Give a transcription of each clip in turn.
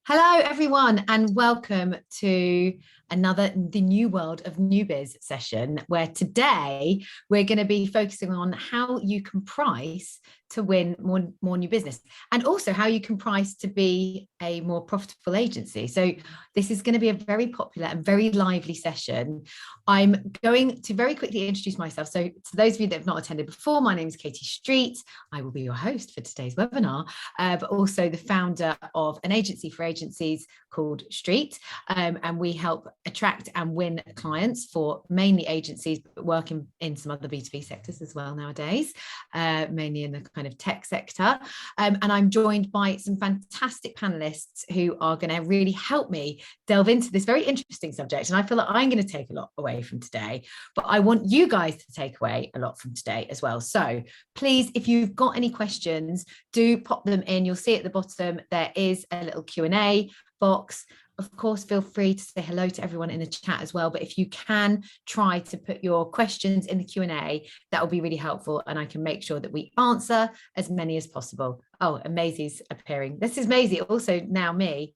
Hello, everyone, and welcome to the new World of New Biz session, where today we're going to be focusing on how you can price to win more new business, and also how you can price to be a more profitable agency. So this is going to be a very popular and very lively session. I'm going to very quickly introduce myself. So to those of you that have not attended before, my name is Katie Street. I will be your host for today's webinar, but also the founder of an agency for agencies called Street, and we help attract and win clients for mainly agencies, but work in some other B2B sectors as well nowadays, mainly in the kind of tech sector. And I'm joined by some fantastic panelists who are going to really help me delve into this very interesting subject. And I feel like I'm going to take a lot away from today, but I want you guys to take away a lot from today as well. So please, if you've got any questions, do pop them in. You'll see at the bottom there is a little Q&A box. Of course, feel free to say hello to everyone in the chat as well. But if you can try to put your questions in the Q&A, that will be really helpful. And I can make sure that we answer as many as possible. Oh, and Maisie's appearing. This is Maisie, also now me.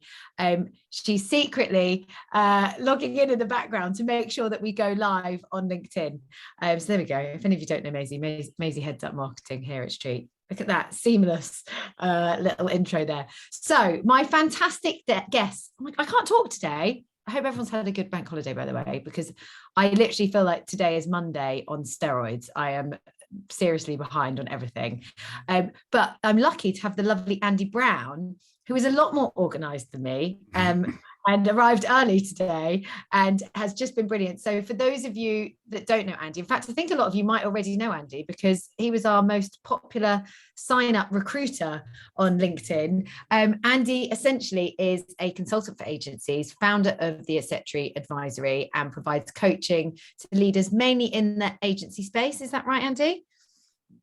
She's secretly logging in the background to make sure that we go live on LinkedIn. So there we go. If any of you don't know Maisie heads up marketing here at Street. Look at that seamless little intro there. So my fantastic guests, I can't talk today. I hope everyone's had a good bank holiday, by the way, because I literally feel like today is Monday on steroids. I am seriously behind on everything. But I'm lucky to have the lovely Andy Brown, who is a lot more organized than me. And arrived early today and has just been brilliant. So for those of you that don't know Andy, in fact, I think a lot of you might already know Andy because he was our most popular sign-up recruiter on LinkedIn. Andy essentially is a consultant for agencies, founder of the Etc. Advisory, and provides coaching to leaders mainly in the agency space. Is that right, Andy?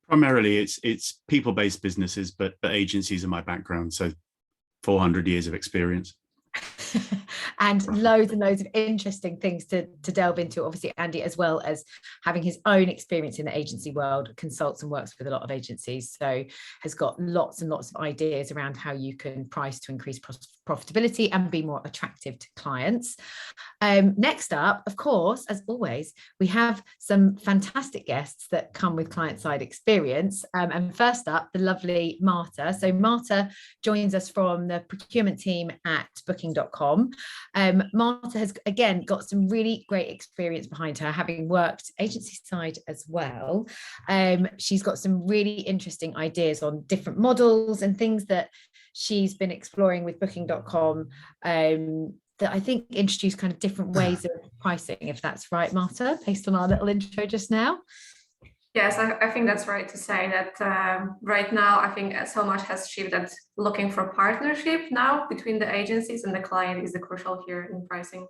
Primarily, it's people-based businesses, but agencies are my background. So 400 years of experience. And loads of interesting things to delve into. Obviously, Andy, as well as having his own experience in the agency world, consults and works with a lot of agencies, so has got lots and lots of ideas around how you can price to increase profitability and be more attractive to clients. Next up, of course, as always, we have some fantastic guests that come with client-side experience. And first up, the lovely Marta. So Marta joins us from the procurement team at Booking.com. Marta has, again, got some really great experience behind her, having worked agency side as well. She's got some really interesting ideas on different models and things that she's been exploring with Booking.com that I think introduce kind of different ways of pricing, if that's right, Marta, based on our little intro just now. Yes, I think that's right to say that right now, I think so much has shifted. Looking for partnership now between the agencies and the client is the crucial here in pricing.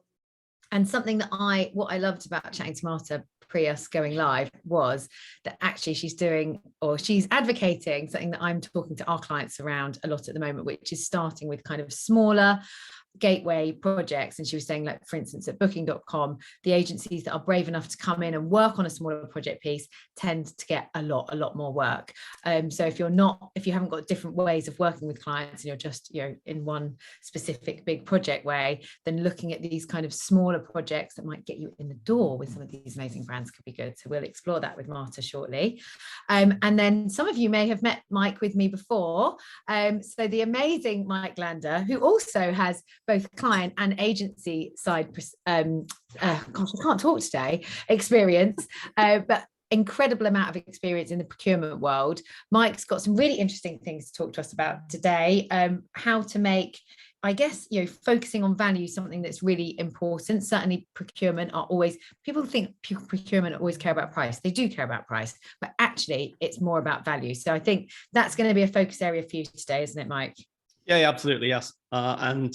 And something that what I loved about chatting to Marta pre us going live was that actually she's advocating something that I'm talking to our clients around a lot at the moment, which is starting with kind of smaller gateway projects. And she was saying, like, for instance, at Booking.com, the agencies that are brave enough to come in and work on a smaller project piece tend to get a lot more work. So if you haven't got different ways of working with clients and you're just in one specific big project way, then looking at these kind of smaller projects that might get you in the door with some of these amazing brands could be good. So we'll explore that with Marta shortly. And then some of you may have met Mike with me before. So the amazing Mike Lander, who also has both client and agency side, I can't talk today, experience, but incredible amount of experience in the procurement world. Mike's got some really interesting things to talk to us about today. How to make, I guess, focusing on value, something that's really important. Certainly procurement people think procurement always care about price. They do care about price, but actually it's more about value. So I think that's going to be a focus area for you today, isn't it, Mike? Yeah, absolutely, yes. I've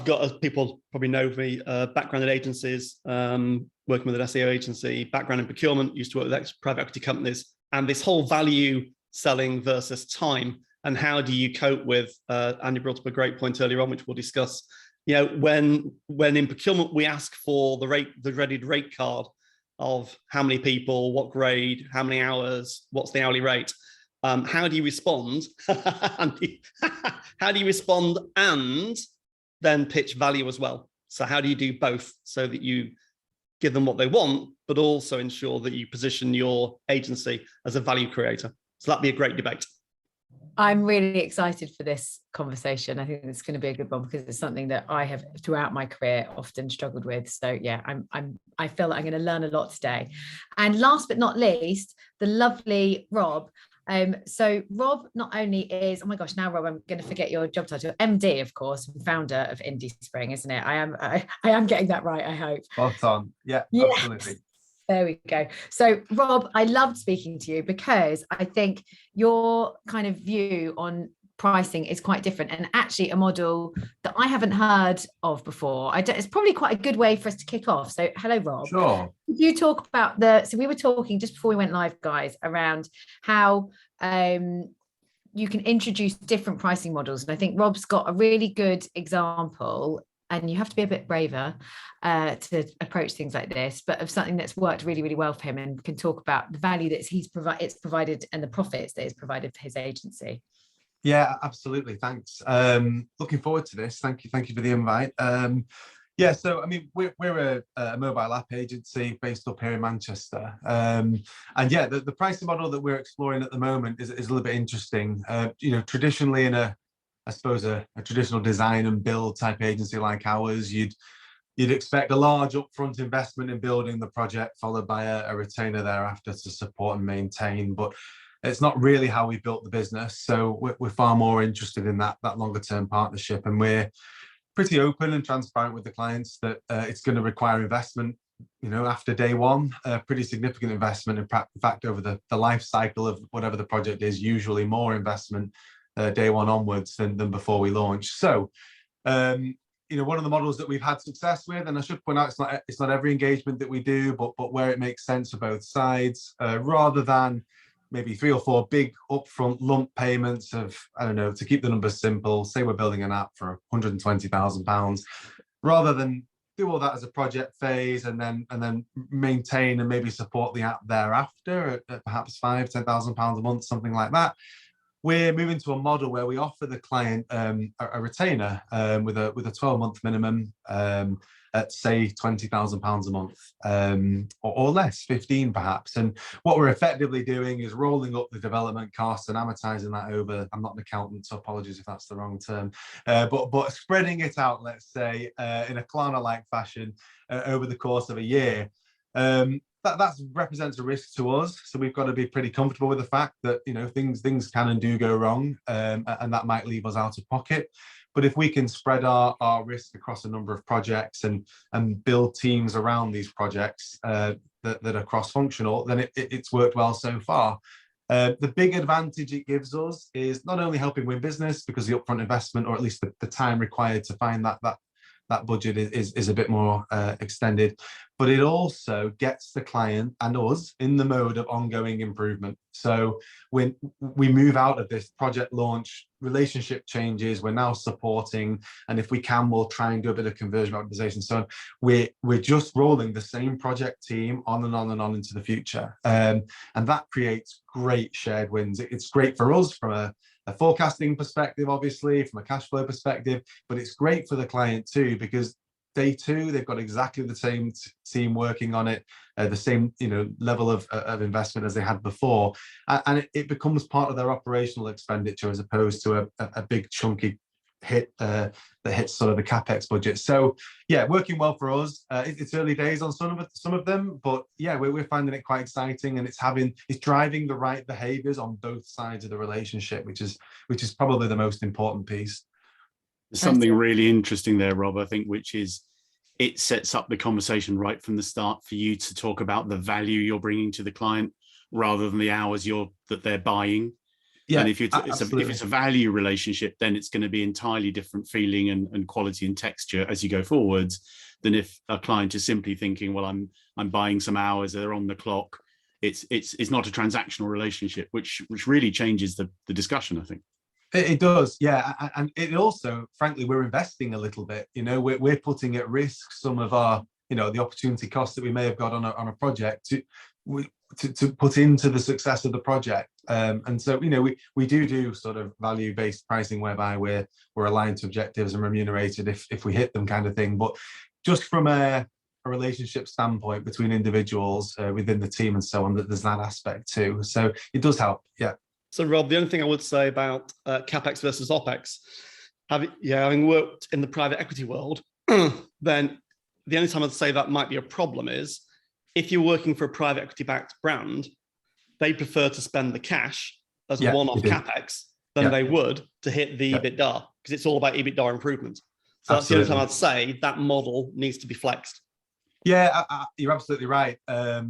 got, as people probably know me, background in agencies, working with an SEO agency, background in procurement, used to work with private equity companies, and this whole value selling versus time, and how do you cope with, Andy brought up a great point earlier on, which we'll discuss, when in procurement, we ask for the readied rate card of how many people, what grade, how many hours, what's the hourly rate. How do you respond? How do you respond and then pitch value as well. So how do you do both so that you give them what they want, but also ensure that you position your agency as a value creator? So that'd be a great debate. I'm really excited for this conversation. I think it's going to be a good one because it's something that I have throughout my career often struggled with. So yeah, I feel like I'm going to learn a lot today. And last but not least, the lovely Rob. So Rob not only is, oh my gosh, now Rob, I'm going to forget your job title, MD, of course, and founder of Indiespring, isn't it? I am getting that right, I hope. Spot on. Yeah, yes. Absolutely. There we go. So Rob, I loved speaking to you because I think your kind of view on pricing is quite different and actually a model that I haven't heard of before. It's probably quite a good way for us to kick off. So hello, Rob. Sure. Could you talk about so we were talking just before we went live, guys, around how you can introduce different pricing models. And I think Rob's got a really good example, and you have to be a bit braver to approach things like this, but of something that's worked really, really well for him and can talk about the value that it's provided and the profits that it's provided for his agency. Yeah, absolutely. Thanks. Looking forward to this. Thank you for the invite. Yeah, so I mean, we're a mobile app agency based up here in Manchester, and yeah, the pricing model that we're exploring at the moment is a little bit interesting. Traditionally in a traditional design and build type agency like ours, you'd expect a large upfront investment in building the project, followed by a retainer thereafter to support and maintain. But it's not really how we built the business. So we're far more interested in that longer term partnership, and we're pretty open and transparent with the clients that it's going to require investment. After day one, pretty significant investment. In fact, over the life cycle of whatever the project is, usually more investment day one onwards than before we launch. So, one of the models that we've had success with, and I should point out, it's not every engagement that we do, but where it makes sense for both sides, rather than maybe 3 or 4 big upfront lump payments of, I don't know, to keep the numbers simple, say we're building an app for £120,000, rather than do all that as a project phase and then maintain and maybe support the app thereafter at perhaps £5,000-10,000 a month, something like that. We're moving to a model where we offer the client a retainer with a 12-month minimum at say £20,000 a month, or less, 15 perhaps. And what we're effectively doing is rolling up the development costs and amortizing that over. I'm not an accountant, so apologies if that's the wrong term, but spreading it out, let's say, in a Klarna-like fashion over the course of a year. That represents a risk to us, so we've got to be pretty comfortable with the fact that things can and do go wrong, and that might leave us out of pocket. But if we can spread our risk across a number of projects and build teams around these projects that are cross-functional, then it's worked well so far. The big advantage it gives us is not only helping win business, because the upfront investment, or at least the time required to find that budget is a bit more extended, but it also gets the client and us in the mode of ongoing improvement. So when we move out of this project launch, relationship changes, we're now supporting, and if we can, we'll try and do a bit of conversion optimization. So we're just rolling the same project team on and on and on into the future, and that creates great shared wins. It's great for us from a forecasting perspective, obviously, from a cash flow perspective, but it's great for the client too, because day 2, they've got exactly the same team working on it, the same level of investment as they had before, and it becomes part of their operational expenditure as opposed to a big chunky hit that hits sort of the capex budget. So yeah, working well for us. It's early days on some of them, but yeah, we're finding it quite exciting, and it's driving the right behaviors on both sides of the relationship, which is probably the most important piece. There's something really interesting there, Rob, I think, which is it sets up the conversation right from the start for you to talk about the value you're bringing to the client rather than the hours that they're buying. Yeah, and if it's a value relationship, then it's going to be entirely different feeling and quality and texture as you go forwards than if a client is simply thinking, well, I'm buying some hours, they're on the clock. It's not a transactional relationship, which really changes the discussion, I think. It does, yeah, and it also, frankly, we're investing a little bit. We're putting at risk some of our, the opportunity costs that we may have got on a project to put into the success of the project. And so, you know, we do sort of value-based pricing whereby we're aligned to objectives and remunerated if we hit them, kind of thing. But just from a relationship standpoint between individuals within the team and so on, that there's that aspect too. So it does help. Yeah. So Rob, the only thing I would say about CapEx versus OpEx, having worked in the private equity world, then the only time I'd say that might be a problem is if you're working for a private equity backed brand, they prefer to spend the cash as a one-off CapEx than they would to hit the EBITDA, because it's all about EBITDA improvement. So that's the only time I'd say that model needs to be flexed. Yeah, you're absolutely right. As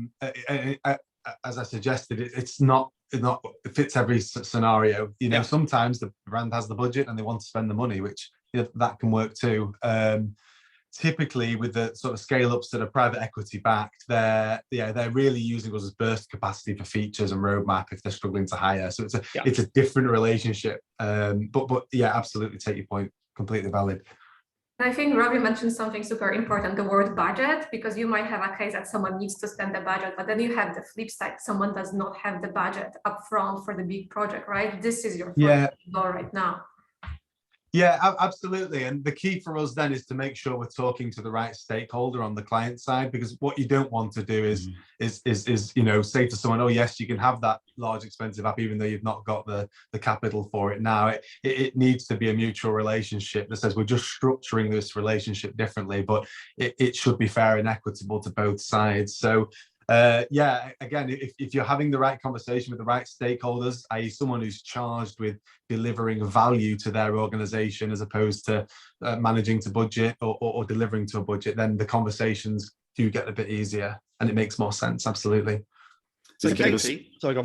I suggested, it's not it fits every scenario. You know, sometimes the brand has the budget and they want to spend the money, which that can work too. Typically, with the sort of scale-ups that are private equity backed, they're really using us as burst capacity for features and roadmap if they're struggling to hire. So it's a different relationship. But yeah, absolutely take your point. Completely valid. I think Robbie mentioned something super important, the word budget, because you might have a case that someone needs to spend the budget, but then you have the flip side, someone does not have the budget upfront for the big project, right? This is your goal right now. Yeah, absolutely. And the key for us then is to make sure we're talking to the right stakeholder on the client side, because what you don't want to do is you know, say to someone, oh yes, you can have that large expensive app even though you've not got the capital for it now. It needs to be a mutual relationship that says we're just structuring this relationship differently, but it should be fair and equitable to both sides. So yeah, again, if you're having the right conversation with the right stakeholders, i.e. someone who's charged with delivering value to their organization as opposed to managing to budget or delivering to a budget, then the conversations do get a bit easier and it makes more sense. Absolutely. So Katie, there's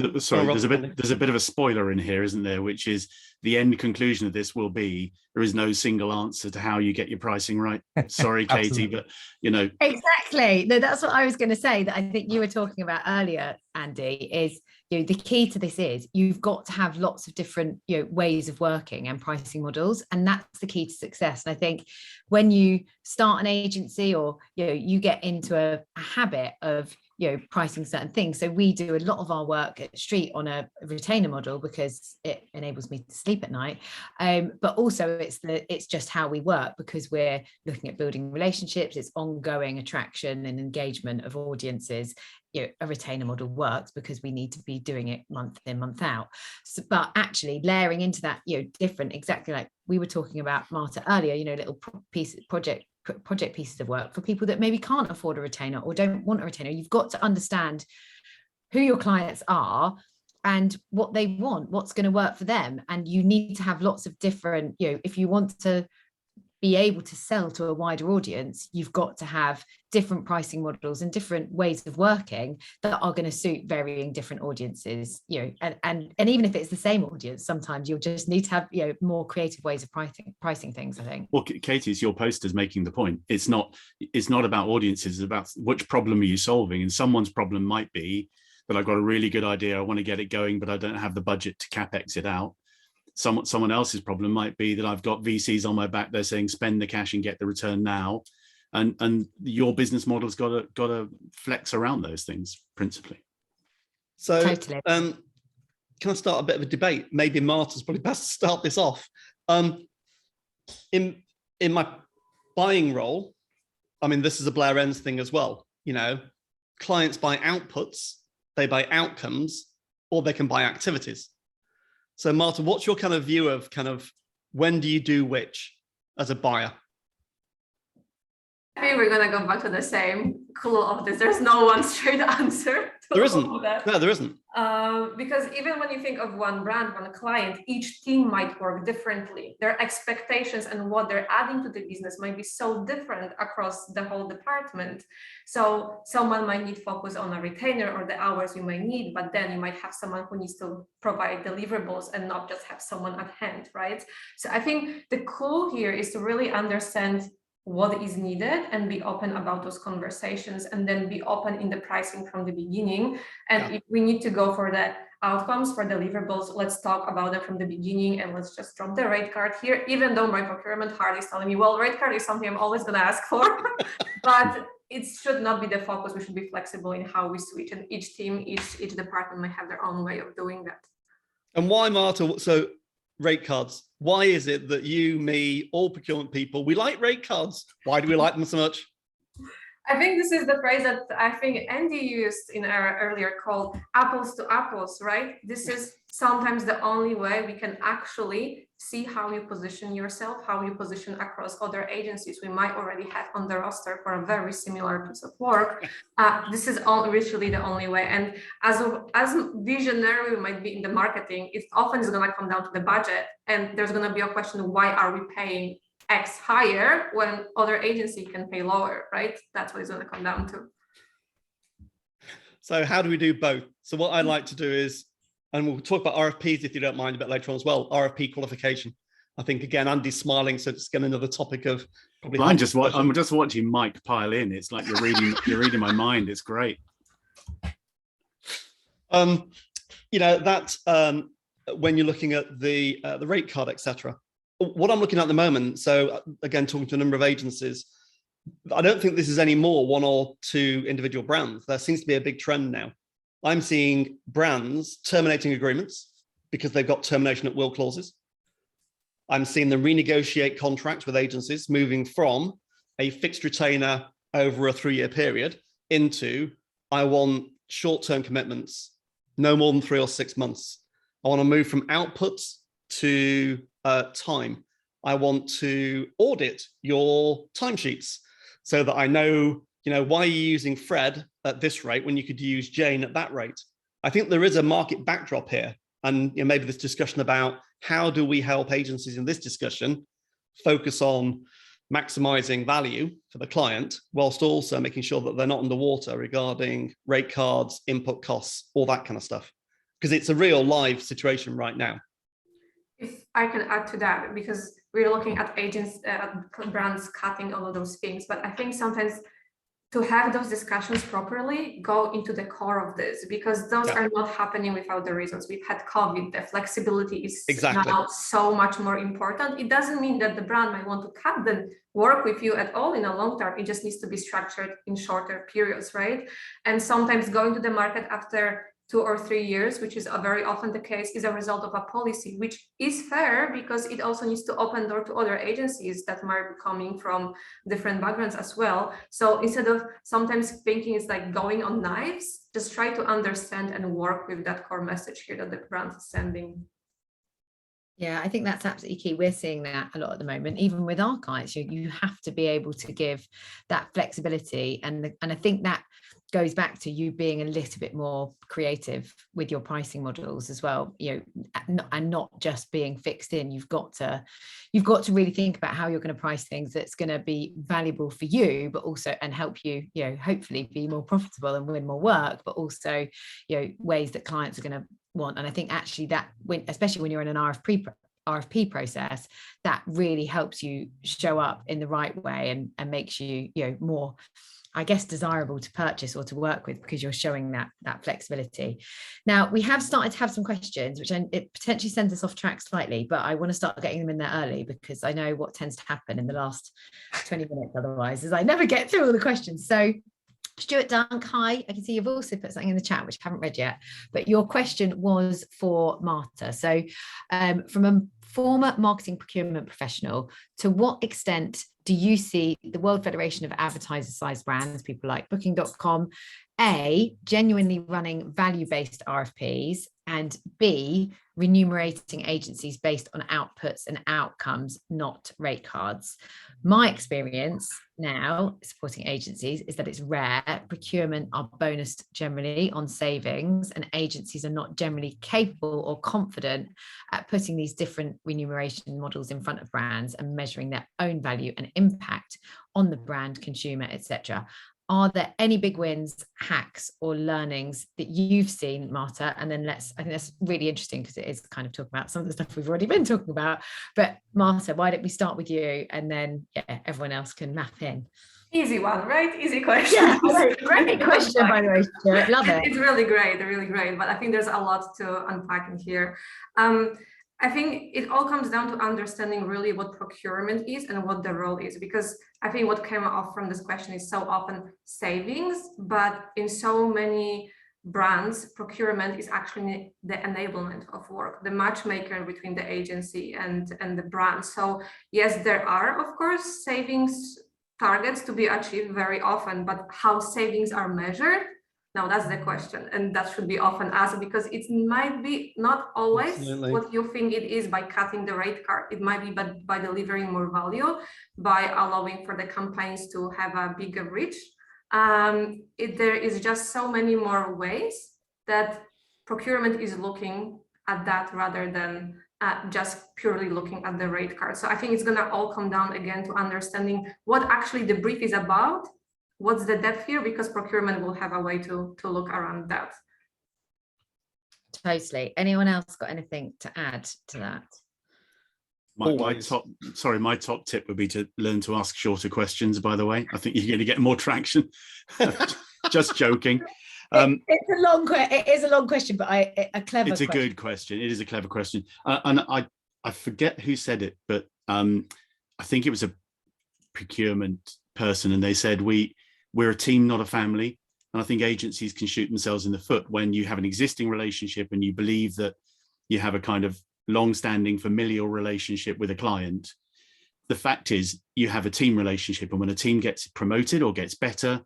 a bit of a spoiler in here, isn't there? Which is the end conclusion of this will be there is no single answer to how you get your pricing right. Sorry, Katie, but you know. Exactly. No, that's what I was going to say, that I think you were talking about earlier, Andy, is, you know, the key to this is you've got to have lots of different, you know, ways of working and pricing models, and that's the key to success. And I think when you start an agency or, you know, you get into a habit of, you know, pricing certain things. So we do a lot of our work at Street on a retainer model because it enables me to sleep at night. But also it's just how we work, because we're looking at building relationships, it's ongoing attraction and engagement of audiences. You know, a retainer model works because we need to be doing it month in, month out. So, but actually layering into that, you know, different, exactly like we were talking about, Marta, earlier, you know, little project pieces of work for people that maybe can't afford a retainer or don't want a retainer. You've got to understand who your clients are and what they want, what's going to work for them. And you need to have lots of different, you know, if you want to be able to sell to a wider audience, you've got to have different pricing models and different ways of working that are going to suit varying different audiences, you know, and even if it's the same audience, sometimes you'll just need to have, you know, more creative ways of pricing things, I think. Well, Katie, it's your posters making the point. It's not about audiences, it's about which problem are you solving. And someone's problem might be that I've got a really good idea, I want to get it going, but I don't have the budget to CapEx it out. Someone else's problem might be that I've got VCs on my back, they're saying spend the cash and get the return now. And your business model's got to flex around those things principally. So totally. Can I start a bit of a debate? Maybe Marta's probably best to start this off. In my buying role, I mean, this is a Blair Enns thing as well. You know, clients buy outputs, they buy outcomes, or they can buy activities. So Marta, what's your kind of view of kind of when do you do which as a buyer? I think we're going to go back to the same clue of this. There's no one straight answer. There isn't. No, there isn't. Because even when you think of one brand, one client, each team might work differently. Their expectations and what they're adding to the business might be so different across the whole department. So someone might need focus on a retainer or the hours you might need, but then you might have someone who needs to provide deliverables and not just have someone at hand, right? So I think the clue here is to really understand what is needed and be open about those conversations, and then be open in the pricing from the beginning. And if we need to go for the outcomes, for deliverables, let's talk about it from the beginning, and let's just drop the rate card here, even though my procurement heart is telling me, well, rate card is something I'm always going to ask for. But it should not be the focus. We should be flexible in how we switch, and each team, each department might have their own way of doing that. And why, Marta? So rate cards. Why is it that you, me, all procurement people, we like rate cards? Why do we like them so much? I think this is the phrase that I think Andy used in our earlier call, apples to apples, right? This is sometimes the only way we can actually see how you position yourself, how you position across other agencies we might already have on the roster for a very similar piece of work. This is literally the only way. And as visionary we might be in the marketing, it often is going to come down to the budget. And there's going to be a question, why are we paying X higher when other agency can pay lower, right? That's what it's going to come down to. So how do we do both? So what I'd like to do is, and we'll talk about RFPs if you don't mind a bit later on as well, RFP qualification. I think, again, Andy's smiling, so it's again another topic of probably. Well, I'm just watching Mike pile in. It's like you're reading my mind. It's great. You know, that when you're looking at the rate card, etc. What I'm looking at the moment, so again, talking to a number of agencies, I don't think this is any more one or two individual brands. There seems to be a big trend now. I'm seeing brands terminating agreements because they've got termination at will clauses. I'm seeing them renegotiate contracts with agencies, moving from a fixed retainer over a 3-year period into, I want short-term commitments, no more than 3 or 6 months. I want to move from outputs to time. I want to audit your timesheets so that I know, you know, why are you using Fred at this rate when you could use Jane at that rate? I think there is a market backdrop here, and you know, maybe this discussion about how do we help agencies in this discussion focus on maximizing value for the client whilst also making sure that they're not underwater regarding rate cards, input costs, all that kind of stuff, because it's a real live situation right now. If I can add to that, because we're looking at brands cutting all of those things, but I think sometimes to have those discussions properly, go into the core of this, because those are not happening without the reasons. We've had COVID, the flexibility is now so much more important. It doesn't mean that the brand might want to cut the work with you at all in a long term. It just needs to be structured in shorter periods, right? And sometimes going to the market after 2 or 3 years, which is very often the case, is a result of a policy, which is fair because it also needs to open door to other agencies that might be coming from different backgrounds as well. So instead of sometimes thinking it's like going on knives, just try to understand and work with that core message here that the brand is sending. Yeah, I think that's absolutely key. We're seeing that a lot at the moment, even with our clients. You have to be able to give that flexibility, and I think that goes back to you being a little bit more creative with your pricing models as well, you know, and not just being fixed in. You've got to really think about how you're going to price things that's going to be valuable for you, but also and help you, you know, hopefully be more profitable and win more work, but also, you know, ways that clients are going to want. And I think actually that especially when you're in an RFP process, that really helps you show up in the right way and makes you, you know, more, I guess, desirable to purchase or to work with, because you're showing that flexibility. Now, we have started to have some questions, which it potentially sends us off track slightly, but I want to start getting them in there early, because I know what tends to happen in the last 20 minutes otherwise is I never get through all the questions. So Stuart Dunk, hi, I can see you've also put something in the chat, which I haven't read yet, but your question was for Marta. So from a former marketing procurement professional, to what extent do you see the World Federation of Advertiser-Sized Brands, people like Booking.com, A, genuinely running value-based RFPs, and B, remunerating agencies based on outputs and outcomes, not rate cards? My experience now supporting agencies is that it's rare. Procurement are bonused generally on savings, and agencies are not generally capable or confident at putting these different remuneration models in front of brands and measuring their own value and impact on the brand, consumer, etc. Are there any big wins, hacks, or learnings that you've seen, Marta? And then I think that's really interesting because it is kind of talking about some of the stuff we've already been talking about. But Marta, why don't we start with you, and then everyone else can map in. Easy one, right? Easy question. Yeah, great question, by the way, Stuart. Love it. It's really great, really great. But I think there's a lot to unpack in here. I think it all comes down to understanding really what procurement is and what the role is, because I think what came off from this question is so often savings, but in so many brands, procurement is actually the enablement of work, the matchmaker between the agency and the brand. So yes, there are, of course, savings targets to be achieved very often, but how savings are measured, now that's the question, and that should be often asked, because it might be not always Absolutely. what you think it is by cutting the rate card. It might be by delivering more value, by allowing for the campaigns to have a bigger reach. There is just so many more ways that procurement is looking at that rather than just purely looking at the rate card. So I think it's going to all come down again to understanding what actually the brief is about. What's the depth here? Because procurement will have a way to look around that. Totally. Anyone else got anything to add to that? My top tip would be to learn to ask shorter questions, by the way. I think you're going to get more traction. Just joking. It's a long it is a long question, but a clever it's a question. good question. It is a clever question. And I forget who said it, but I think it was a procurement person, and they said, we're a team, not a family. And I think agencies can shoot themselves in the foot when you have an existing relationship and you believe that you have a kind of long-standing familial relationship with a client. The fact is you have a team relationship, and when a team gets promoted or gets better,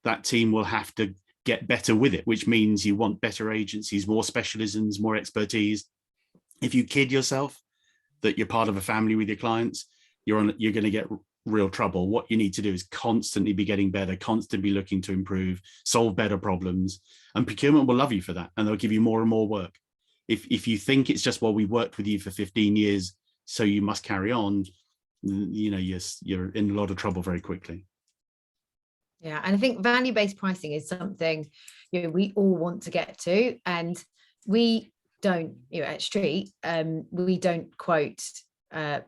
that team will have to get better with it, which means you want better agencies, more specialisms, more expertise. If you kid yourself that you're part of a family with your clients, you're going to get real trouble. What you need to do is constantly be getting better, constantly looking to improve, solve better problems, and procurement will love you for that, and they'll give you more and more work. If you think it's just, well, we worked with you for 15 years, so you must carry on, you know, you're in a lot of trouble very quickly. Yeah, and I think value-based pricing is something, you know, we all want to get to, and we don't, you know, at Street, we don't quote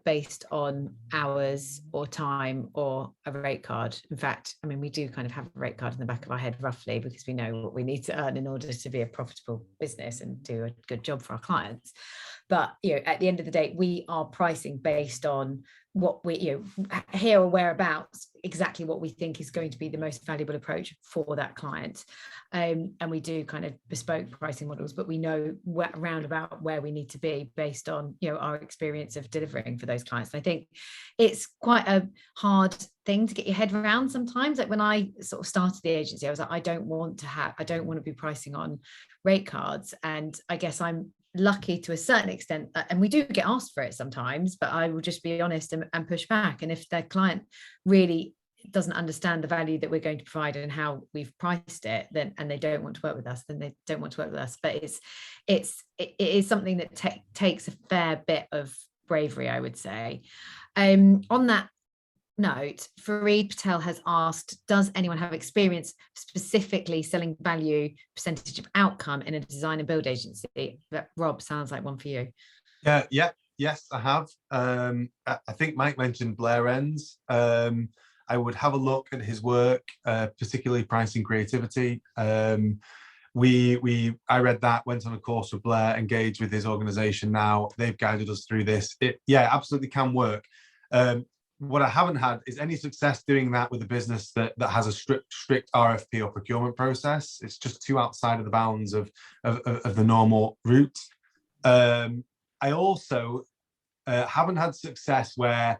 based on hours or time or a rate card. In fact, I mean, we do kind of have a rate card in the back of our head roughly, because we know what we need to earn in order to be a profitable business and do a good job for our clients. But, you know, at the end of the day, we are pricing based on what we, you know, here or whereabouts, exactly what we think is going to be the most valuable approach for that client. And we do kind of bespoke pricing models, but we know around about where we need to be based on, you know, our experience of delivering for those clients. And I think it's quite a hard thing to get your head around sometimes. Like when I sort of started the agency, I was like, I don't want to be pricing on rate cards. And I guess I'm lucky to a certain extent, and we do get asked for it sometimes, but I will just be honest and push back. And if their client really doesn't understand the value that we're going to provide and how we've priced it, then, and they don't want to work with us, then they don't want to work with us. But it is something that takes a fair bit of bravery, I would say. On that note, Fareed Patel has asked, does anyone have experience specifically selling value percentage of outcome in a design and build agency? That, Rob, sounds like one for you. Yes, I have. I think Mike mentioned Blair Enns. I would have a look at his work, particularly pricing creativity. I read that, went on a course with Blair, engaged with his organization now. They've guided us through this. It absolutely can work. What I haven't had is any success doing that with a business that has a strict RFP or procurement process. It's just too outside of the bounds of the normal route. I also haven't had success where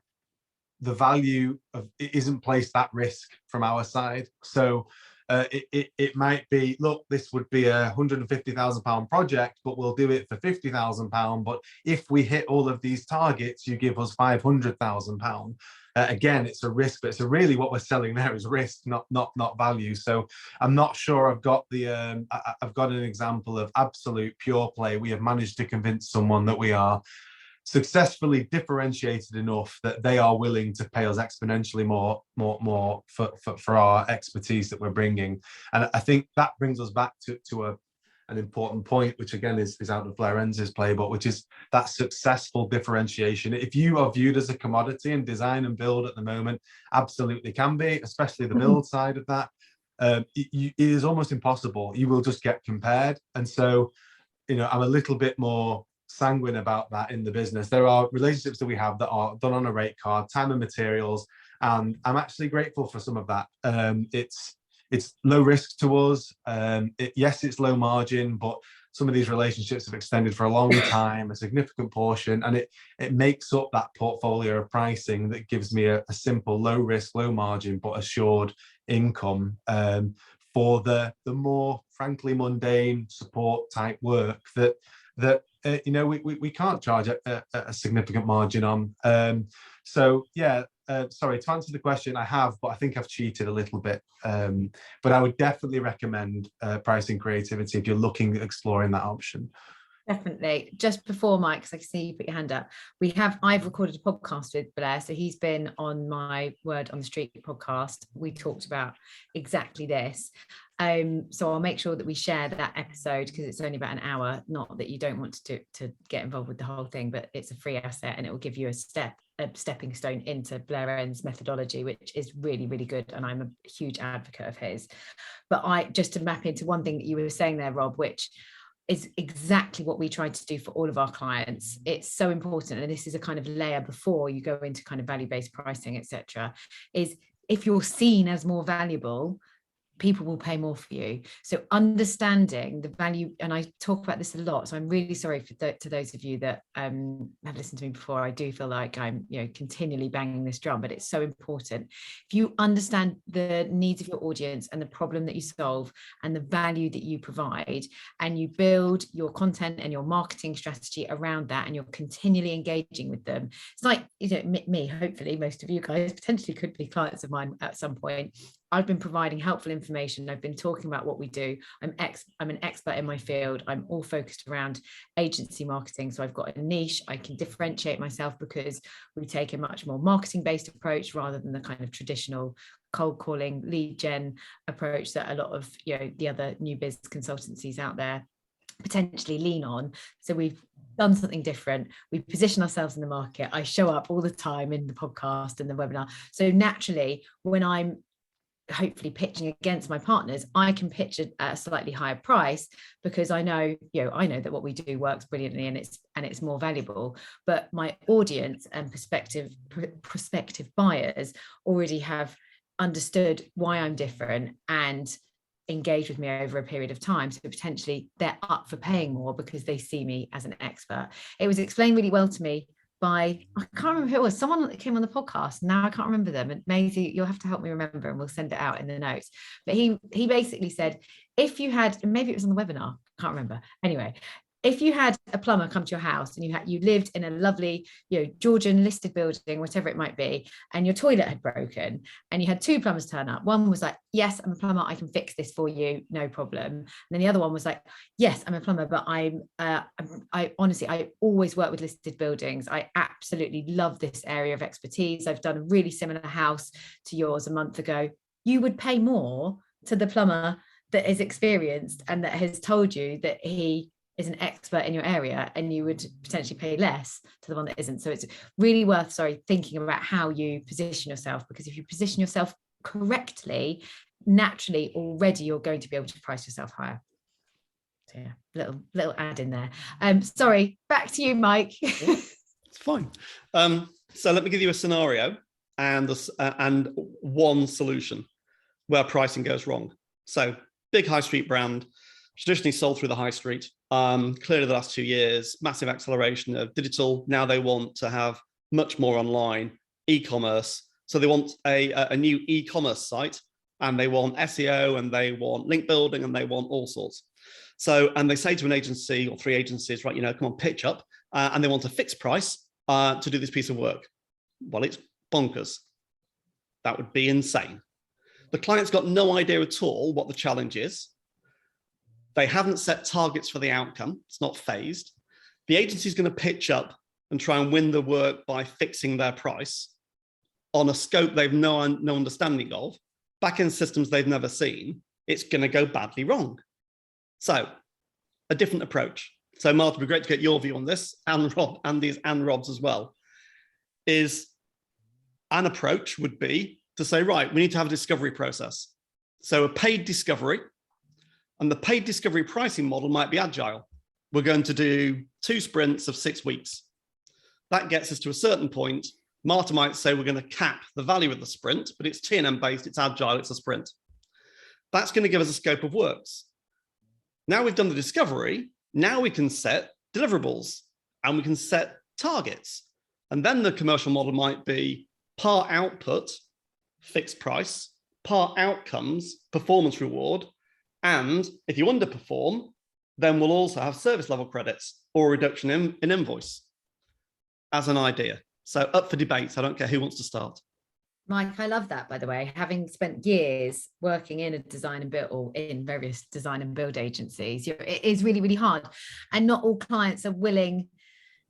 the value of it isn't placed at risk from our side. So it might be, look, this would be a £150,000 project, but we'll do it for £50,000. But if we hit all of these targets, you give us £500,000. Again, it's a risk, but it's really what we're selling there is risk, not value. So I'm not sure I've got I've got an example of absolute pure play. We have managed to convince someone that we are successfully differentiated enough that they are willing to pay us exponentially more for our expertise that we're bringing. And I think that brings us back to an important point, which again is out of Blair Enns' playbook, which is that successful differentiation. If you are viewed as a commodity in design and build at the moment, absolutely can be, especially the build side of that. It is almost impossible. You will just get compared. And so, you know, I'm a little bit more sanguine about that in the business. There are relationships that we have that are done on a rate card, time and materials, and I'm actually grateful for some of that. It's low risk to us. Yes, it's low margin, but some of these relationships have extended for a long time, a significant portion, and it makes up that portfolio of pricing that gives me a simple, low risk, low margin, but assured income for the more frankly mundane support type work that we can't charge a significant margin on. So yeah, sorry, to answer the question, I have, but I think I've cheated a little bit. But I would definitely recommend pricing creativity if you're looking at exploring that option. Definitely. Just before, Mike, because I can see you put your hand up, I've recorded a podcast with Blair, so he's been on my Word on the Street podcast. We talked about exactly this. So I'll make sure that we share that episode, because it's only about an hour. Not that you don't want to get involved with the whole thing, but it's a free asset, and it will give you a stepping stone into Blair Enns' methodology, which is really, really good, and I'm a huge advocate of his. But just to map into one thing that you were saying there, Rob, which is exactly what we try to do for all of our clients. It's so important, and this is a kind of layer before you go into kind of value-based pricing, etc., is if you're seen as more valuable, people will pay more for you. So understanding the value, and I talk about this a lot, so I'm really sorry to those of you that have listened to me before. I do feel like I'm continually banging this drum, but it's so important. If you understand the needs of your audience and the problem that you solve and the value that you provide, and you build your content and your marketing strategy around that, and you're continually engaging with them, it's like, me, hopefully most of you guys potentially could be clients of mine at some point. I've been providing helpful information. I've been talking about what we do. I'm an expert in my field. I'm all focused around agency marketing. So I've got a niche. I can differentiate myself because we take a much more marketing-based approach rather than the kind of traditional cold calling, lead gen approach that a lot of the other new biz consultancies out there potentially lean on. So we've done something different. We position ourselves in the market. I show up all the time in the podcast and the webinar. So naturally, when I'm hopefully pitching against my partners, I can pitch at a slightly higher price, because I know that what we do works brilliantly and it's more valuable. But my audience and prospective buyers already have understood why I'm different and engage with me over a period of time. So potentially they're up for paying more because they see me as an expert. It was explained really well to me by, I can't remember who it was, someone that came on the podcast. Now I can't remember them, and Maisie, you'll have to help me remember, and we'll send it out in the notes. But he basically said, if you had, maybe it was on the webinar, can't remember. Anyway, if you had a plumber come to your house and you lived in a lovely, Georgian listed building, whatever it might be, and your toilet had broken, and you had two plumbers turn up. One was like, yes, I'm a plumber, I can fix this for you, no problem. And then the other one was like, yes, I'm a plumber, but I honestly, I always work with listed buildings. I absolutely love this area of expertise. I've done a really similar house to yours a month ago. You would pay more to the plumber that is experienced and that has told you that he is an expert in your area, and you would potentially pay less to the one that isn't. So it's really worth thinking about how you position yourself, because if you position yourself correctly, naturally already you're going to be able to price yourself higher. So yeah, little add in there. Sorry, back to you, Mike. It's fine. So let me give you a scenario and one solution where pricing goes wrong. So big high street brand, traditionally sold through the high street. Clearly the last 2 years, massive acceleration of digital. Now they want to have much more online e-commerce. So they want a new e-commerce site, and they want SEO, and they want link building, and they want all sorts. So, and they say to an agency or 3 agencies, right, come on, pitch up, and they want a fixed price to do this piece of work. Well, it's bonkers. That would be insane. The client's got no idea at all what the challenge is. They haven't set targets for the outcome. It's not phased. The agency is going to pitch up and try and win the work by fixing their price on a scope they've no understanding of, back-end systems they've never seen. It's going to go badly wrong. So a different approach. So Marta, it'd be great to get your view on this, and Rob, Andy's and Rob's as well, is an approach would be to say, right, we need to have a discovery process. So a paid discovery. And the paid discovery pricing model might be agile, we're going to do 2 sprints of 6 weeks. That gets us to a certain point. Marta might say we're going to cap the value of the sprint, but it's T&M based, it's agile, it's a sprint. That's going to give us a scope of works. Now we've done the discovery, now we can set deliverables and we can set targets. And then the commercial model might be part output, fixed price, part outcomes, performance reward. And if you underperform, then we'll also have service level credits or reduction in invoice as an idea. So up for debates. I don't care who wants to start. Mike, I love that, by the way, having spent years working in a design and build or in various design and build agencies, it is really, really hard. And not all clients are willing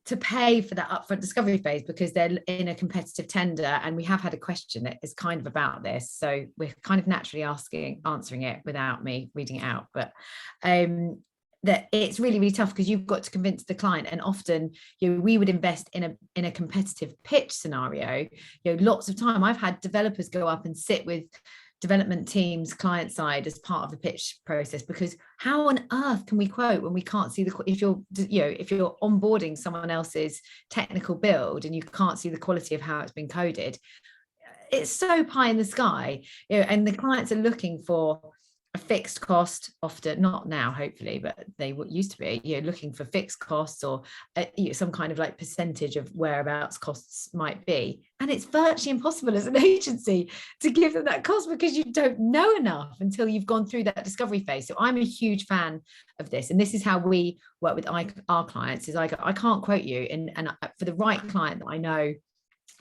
to pay for that upfront discovery phase because they're in a competitive tender. And we have had a question that is kind of about this. So we're kind of naturally answering it without me reading it out. But that it's really, really tough because you've got to convince the client. And often, we would invest in a competitive pitch scenario, lots of time. I've had developers go up and sit with development teams client side as part of the pitch process, because how on earth can we quote when we can't see if you're onboarding someone else's technical build and you can't see the quality of how it's been coded? It's so pie in the sky, and the clients are looking for a fixed cost, often, not now hopefully, but they used to be, looking for fixed costs or some kind of like percentage of whereabouts costs might be. And it's virtually impossible as an agency to give them that cost because you don't know enough until you've gone through that discovery phase. So I'm a huge fan of this, and this is how we work with our clients. Is I can't quote you, and for the right client that I know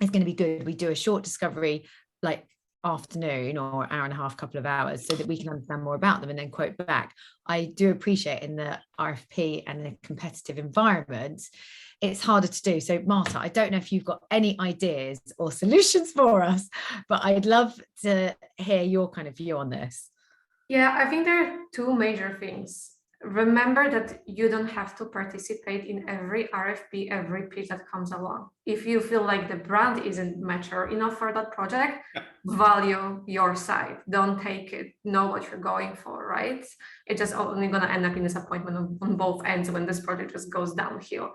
is going to be good, we do a short discovery, like afternoon or hour and a half, couple of hours, so that we can understand more about them and then quote back. I do appreciate in the RFP and the competitive environment, it's harder to do. So Marta, I don't know if you've got any ideas or solutions for us, but I'd love to hear your kind of view on this. Yeah, I think there are 2 major things. Remember that you don't have to participate in every RFP, every pitch that comes along. If you feel like the brand isn't mature enough for that project, value your side. Don't take it, know what you're going for, right? It's just only going to end up in disappointment on both ends when this project just goes downhill.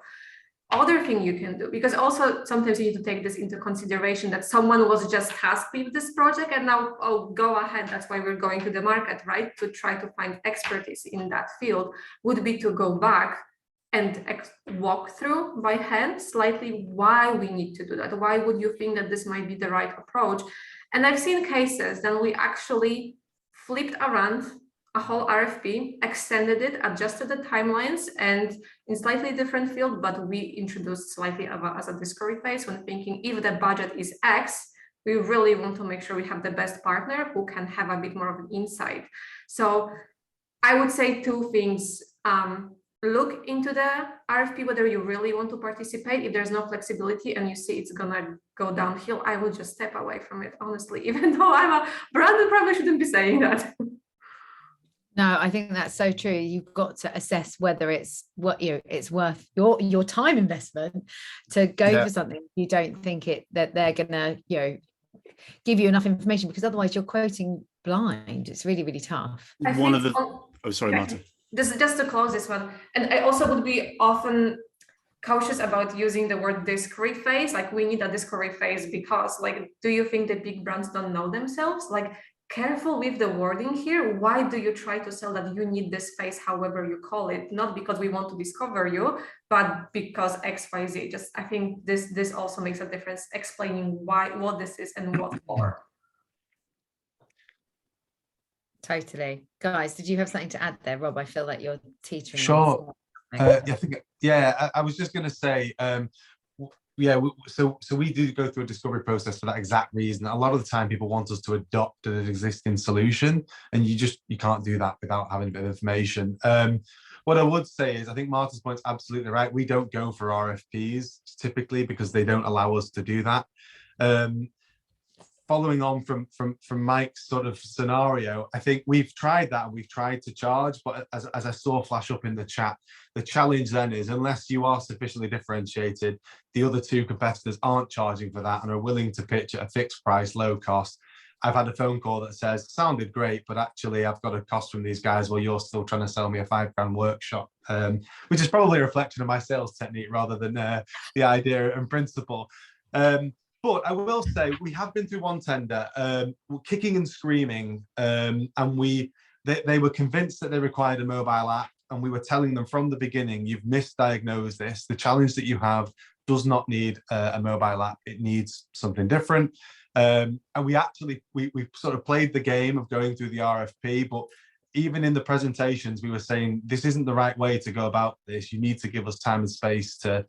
Other thing you can do, because also sometimes you need to take this into consideration that someone was just tasked with this project and now, oh, go ahead, that's why we're going to the market, right? To try to find expertise in that field would be to go back and walk through by hand slightly why we need to do that. Why would you think that this might be the right approach? And I've seen cases that we actually flipped around a whole RFP, extended it, adjusted the timelines, and in slightly different field, but we introduced slightly as a discovery phase when thinking if the budget is X, we really want to make sure we have the best partner who can have a bit more of an insight. So I would say 2 things. Look into the RFP, whether you really want to participate. If there's no flexibility and you see it's gonna go downhill, I would just step away from it, honestly, even though I'm a brand and probably shouldn't be saying that. No, I think that's so true. You've got to assess whether it's it's worth your time investment to go for something. You don't think that they're gonna give you enough information, because otherwise you're quoting blind. It's really, really tough. Sorry, Marta. Just to close this one, and I also would be often cautious about using the word discovery phase. Like, we need a discovery phase because, like, do you think the big brands don't know themselves? Like, careful with the wording here. Why do you try to sell that you need this phase, however you call it? Not because we want to discover you, but because XYZ. Just, I think this also makes a difference, explaining what this is and what for. Totally. Guys, did you have something to add there? Rob, I feel like you're teetering. Sure. I was just going to say, so we do go through a discovery process for that exact reason. A lot of the time people want us to adopt an existing solution, and you can't do that without having a bit of information. What I would say is, I think Marta's point's absolutely right. We don't go for RFPs typically because they don't allow us to do that. Following on from Mike's sort of scenario, I think we've tried that and we've tried to charge, but as I saw flash up in the chat, the challenge then is, unless you are sufficiently differentiated, the other 2 competitors aren't charging for that and are willing to pitch at a fixed price, low cost. I've had a phone call that says, sounded great, but actually I've got a cost from these guys while you're still trying to sell me a £5 workshop, which is probably a reflection of my sales technique rather than the idea and principle. But I will say we have been through one tender, kicking and screaming, and they were convinced that they required a mobile app, and we were telling them from the beginning, you've misdiagnosed this. The challenge that you have does not need a mobile app. It needs something different. And we sort of played the game of going through the RFP, but even in the presentations, we were saying, this isn't the right way to go about this. You need to give us time and space to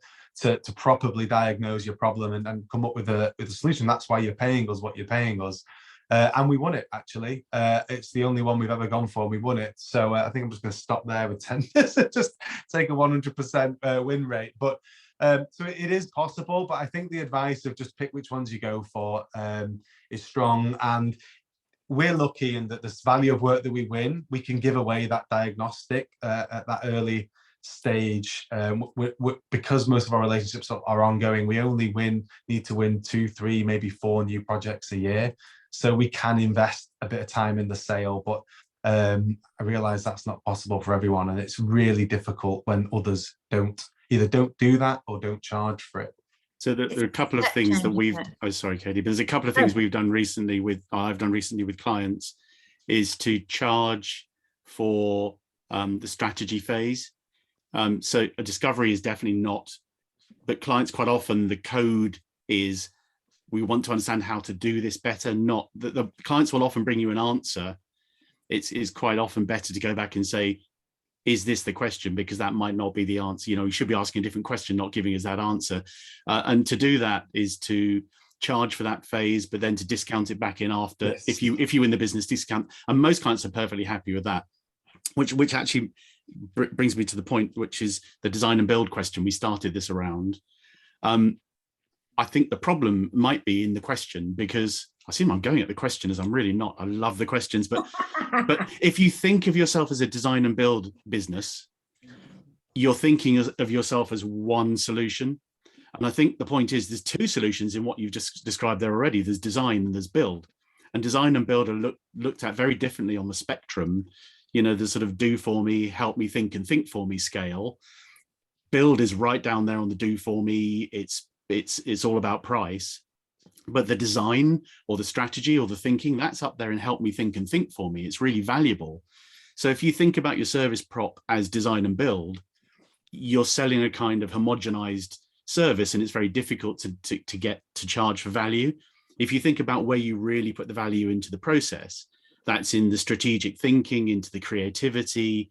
properly diagnose your problem and come up with a solution. That's why you're paying us what you're paying us. And we won it, actually. It's the only one we've ever gone for. We won it. So I think I'm just going to stop there with tenders and just take a 100% win rate. But so it is possible, but I think the advice of just pick which ones you go for is strong. And we're lucky in that this value of work that we win, we can give away that diagnostic at that early stage. Because most of our relationships are ongoing, we only need to win 2, 3, maybe 4 new projects a year. So we can invest a bit of time in the sale, but I realize that's not possible for everyone. And it's really difficult when others either don't do that or don't charge for it. So there are a couple of things that we've, oh, sorry, Katie, but there's a couple of things we've done recently I've done recently with clients, is to charge for the strategy phase. So a discovery is definitely not, but clients quite often, the code is, we want to understand how to do this better, not that the clients will often bring you an answer. It's quite often better to go back and say, is this the question? Because that might not be the answer. You should be asking a different question, not giving us that answer. And to do that is to charge for that phase, but then to discount it back in after. Yes. If you in the business discount, and most clients are perfectly happy with that, which actually brings me to the point, which is the design and build question we started this around. I think the problem might be in the question, because I seem I'm going at the question as I'm really not. I love the questions, but if you think of yourself as a design and build business, you're thinking of yourself as one solution. And I think the point is there's 2 solutions in what you've just described there already. There's design and there's build. And design and build are looked at very differently on the spectrum. The sort of do for me, help me think, and think for me scale. Build is right down there on the do for me. It's all about price. But the design or the strategy or the thinking, that's up there and help me think and think for me. It's really valuable. So if you think about your service prop as design and build, you're selling a kind of homogenized service, and it's very difficult to get to charge for value. If you think about where you really put the value into the process, that's in the strategic thinking, into the creativity.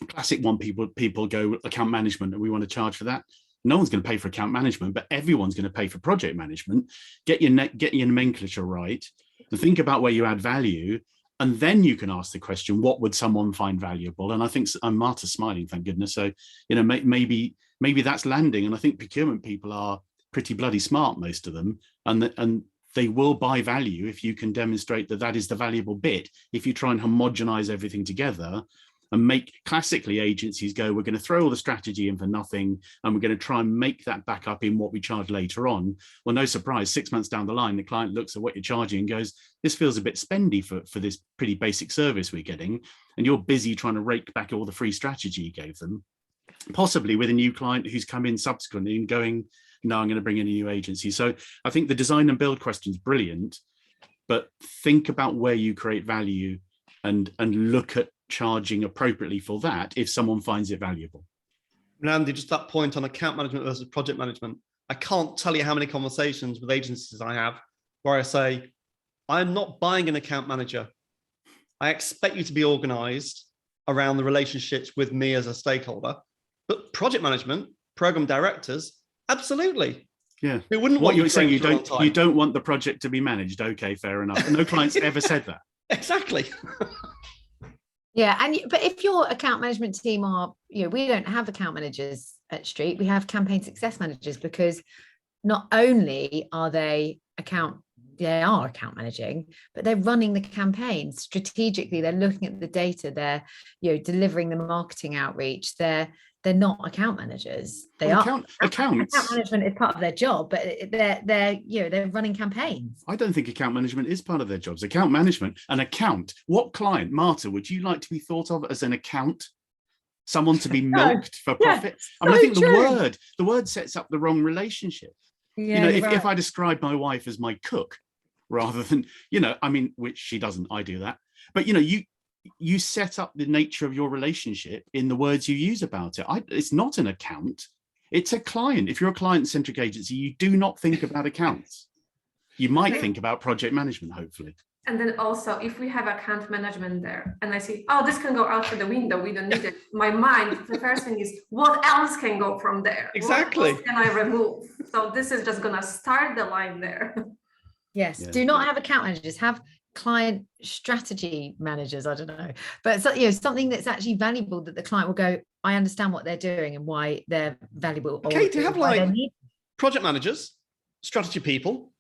Classic one, people go account management, and we want to charge for that. No one's going to pay for account management, but everyone's going to pay for project management. Get your nomenclature right, and think about where you add value, and then you can ask the question, what would someone find valuable? And I think Marta's smiling, thank goodness. So maybe that's landing. And I think procurement people are pretty bloody smart, most of them, and they will buy value if you can demonstrate that is the valuable bit. If you try and homogenize everything together and make, classically, agencies go, we're going to throw all the strategy in for nothing, and we're going to try and make that back up in what we charge later on. Well, no surprise, 6 months down the line, the client looks at what you're charging and goes, this feels a bit spendy for this pretty basic service we're getting. And you're busy trying to rake back all the free strategy you gave them, possibly with a new client who's come in subsequently and going, no, I'm going to bring in a new agency. So I think the design and build question is brilliant, but think about where you create value and look at charging appropriately for that if someone finds it valuable. And Andy, just that point on account management versus project management, I can't tell you how many conversations with agencies I have where I say, I'm not buying an account manager. I expect you to be organized around the relationships with me as a stakeholder, but project management, program directors, absolutely. Yeah. Who wouldn't what want you're saying, you don't want the project to be managed. Okay, fair enough. No client's ever said that. Exactly. Yeah, but if your account management team are, we don't have account managers at Street, we have campaign success managers, because not only are they account managing, but they're running the campaign strategically. They're looking at the data, they're delivering the marketing outreach, they're they're not account managers. They Well, are accounts. Account management is part of their job, but they're running campaigns. I don't think account management is part of their jobs. Account management, an account. What client, Marta, would you like to be thought of as an account? Someone to be milked for profit? I mean, I think the word sets up the wrong relationship. Yeah, if I describe my wife as my cook rather than, I mean, which she doesn't, I do that. But, you set up the nature of your relationship in the words you use about it. It's not an account. It's a client. If you're a client-centric agency, you do not think about accounts. You might think about project management, hopefully. And then also, if we have account management there and I see, oh, this can go out for the window, we don't need it. My mind, the first thing is, what else can go from there? Exactly. What else can I remove? So this is just gonna start the line there. Yes, do not have account managers, have client strategy managers, I don't know, but something that's actually valuable, that the client will go, I understand what they're doing and why they're valuable. Okay, to have like project managers, strategy people,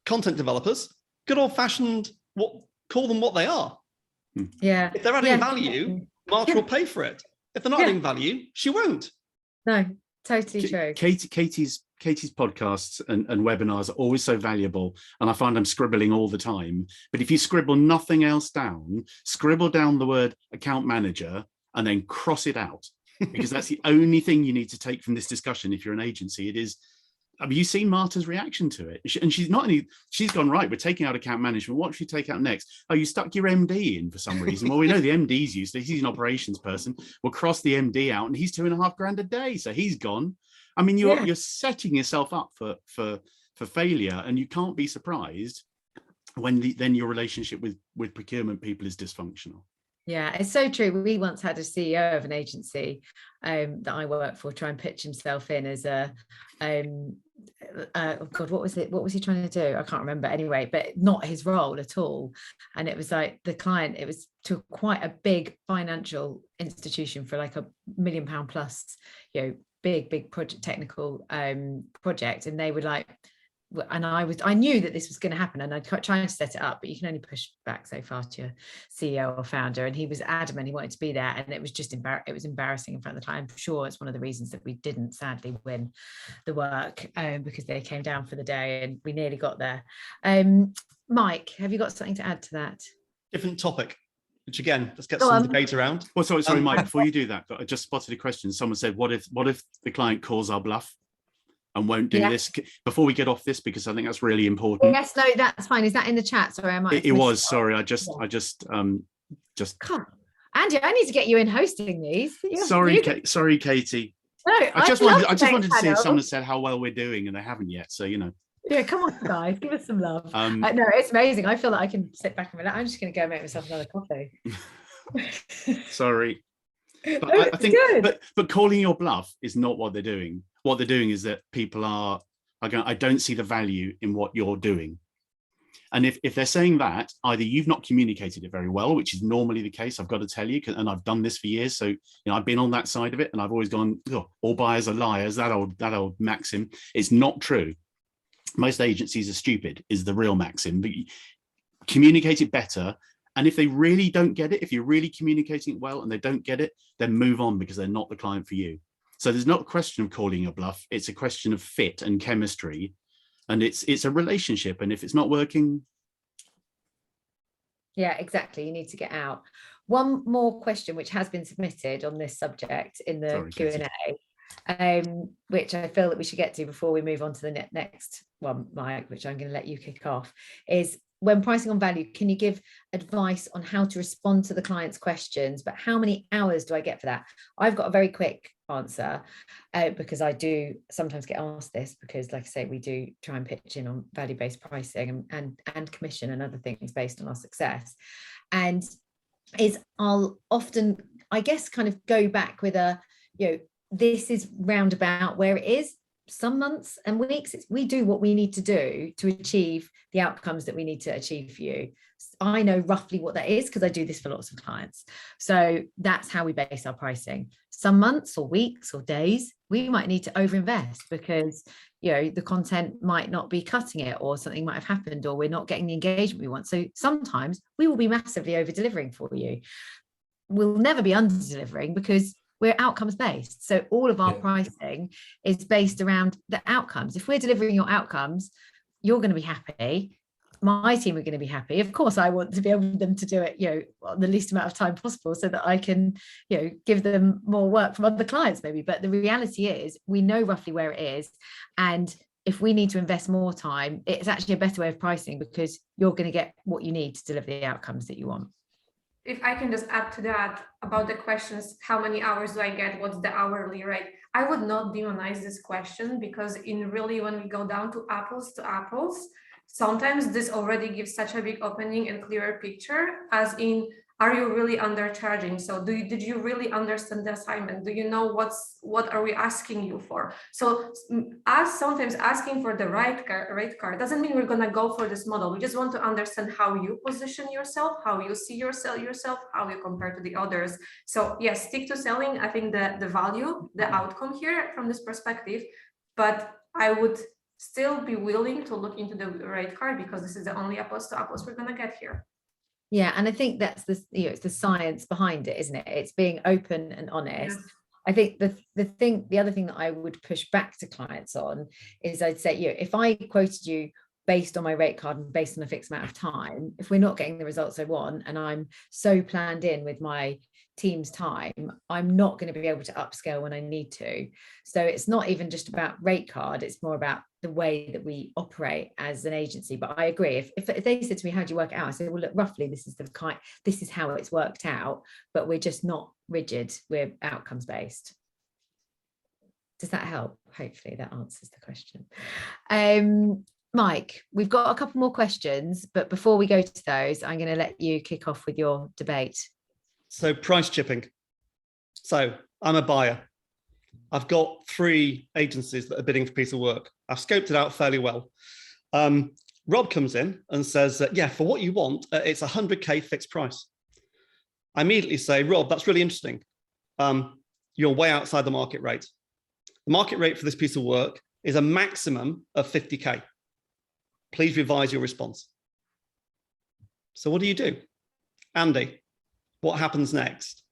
content developers, good old fashioned, call them what they are. Yeah. If they're adding value, Marta will pay for it. If they're not adding value, she won't. No, totally true. Katie's podcasts and webinars are always so valuable, and I find I'm scribbling all the time. But if you scribble nothing else down, scribble down the word account manager and then cross it out, because that's the only thing you need to take from this discussion. If you're an agency, it is. I mean, you've seen Marta's reaction to it, and she's gone, right, we're taking out account management. What should we take out next? Oh, you stuck your MD in for some reason. Well, we know the MD's used to, he's an operations person. We'll cross the MD out, and he's $2,500 a day, so he's gone. I mean, you're setting yourself up for failure, and you can't be surprised when then your relationship with procurement people is dysfunctional. Yeah, it's so true. We once had a CEO of an agency that I work for try and pitch himself in as a oh God, what was it? What was he trying to do? I can't remember anyway, but not his role at all. And it was like the client, it was to quite a big financial institution for like £1 million plus, big project, technical project. And they were like, and I knew that this was going to happen, and I tried to set it up, but you can only push back so far to your CEO or founder. And he was adamant he wanted to be there, and it was just embarrassing in front of the client. I'm sure it's one of the reasons that we didn't sadly win the work, because they came down for the day and we nearly got there. Mike, have you got something to add to that? Different topic, which again, let's get some debate around. Well, sorry, Mike, before you do that, I just spotted a question. Someone said, what if the client calls our bluff and won't do this? Before we get off this, because I think that's really important. Yes, no, that's fine. Is that in the chat? Sorry, I might. It was. Sorry, I just. Come, Andy, I need to get you in hosting these. Sorry, Katie. No, I just wanted to see if someone said how well we're doing, and they haven't yet. So Yeah, come on, guys, give us some love. No, it's amazing. I feel like I can sit back and relax. I'm just going to go make myself another coffee. Sorry. But I think, but calling your bluff is not what they're doing. What they're doing is that people are going, I don't see the value in what you're doing. And if they're saying that, either you've not communicated it very well, which is normally the case, I've got to tell you, and I've done this for years. So, I've been on that side of it, and I've always gone, all buyers are liars, that old maxim. It's not true. Most agencies are stupid is the real maxim, but communicate it better. And if they really don't get it, if you're really communicating it well and they don't get it, then move on, because they're not the client for you. So there's not a question of calling a bluff. It's a question of fit and chemistry. And it's a relationship. And if it's not working. Yeah, exactly. You need to get out. One more question, which has been submitted on this subject in the Q&A, which I feel that we should get to before we move on to the next one, Mike, which I'm going to let you kick off, is when pricing on value, can you give advice on how to respond to the client's questions, but how many hours do I get for that? I've got a very quick answer, because I do sometimes get asked this, because like I say, we do try and pitch in on value-based pricing and commission and other things based on our success. And I'll often, I guess, kind of go back with this is roundabout where it is. Some months and weeks, we do what we need to do to achieve the outcomes that we need to achieve for you. I know roughly what that is because I do this for lots of clients. So that's how we base our pricing. Some months or weeks or days, we might need to overinvest because the content might not be cutting it, or something might have happened, or we're not getting the engagement we want. So sometimes we will be massively over delivering for you. We'll never be under delivering, because we're outcomes based. So all of our pricing is based around the outcomes. If we're delivering your outcomes, you're going to be happy. My team are going to be happy. Of course, I want to be able them to do it, the least amount of time possible so that I can, give them more work from other clients maybe. But the reality is we know roughly where it is. And if we need to invest more time, it's actually a better way of pricing because you're going to get what you need to deliver the outcomes that you want. If I can just add to that about the questions, how many hours do I get? What's the hourly rate? I would not demonize this question because when we go down to apples, sometimes this already gives such a big opening and clearer picture, as in, are you really undercharging? So did you really understand the assignment? Do you know what are we asking you for? So sometimes asking for the rate card doesn't mean we're gonna go for this model. We just want to understand how you position yourself, how you see yourself, how you compare to the others. So yes, stick to selling. I think the value, the outcome here from this perspective, but I would still be willing to look into the rate card because this is the only apples to apples we're gonna get here. Yeah, and I think that's it's the science behind it, isn't it? It's being open and honest. Yes. I think the other thing that I would push back to clients on is I'd say, if I quoted you based on my rate card and based on a fixed amount of time, if we're not getting the results I want and I'm so planned in with my team's time, I'm not going to be able to upscale when I need to. So it's not even just about rate card, it's more about the way that we operate as an agency. But I agree, if they said to me, how do you work it out? I said, well, look, roughly this is how it's worked out, but we're just not rigid, we're outcomes based. Does that help? Hopefully that answers the question. Mike, we've got a couple more questions, but before we go to those, I'm going to let you kick off with your debate. So price chipping. So I'm a buyer. I've got 3 agencies that are bidding for a piece of work. I've scoped it out fairly well. Rob comes in and says, yeah, for what you want, it's 100K fixed price. I immediately say, Rob, that's really interesting. You're way outside the market rate. The market rate for this piece of work is a maximum of 50K. Please revise your response. So what do? Andy, what happens next?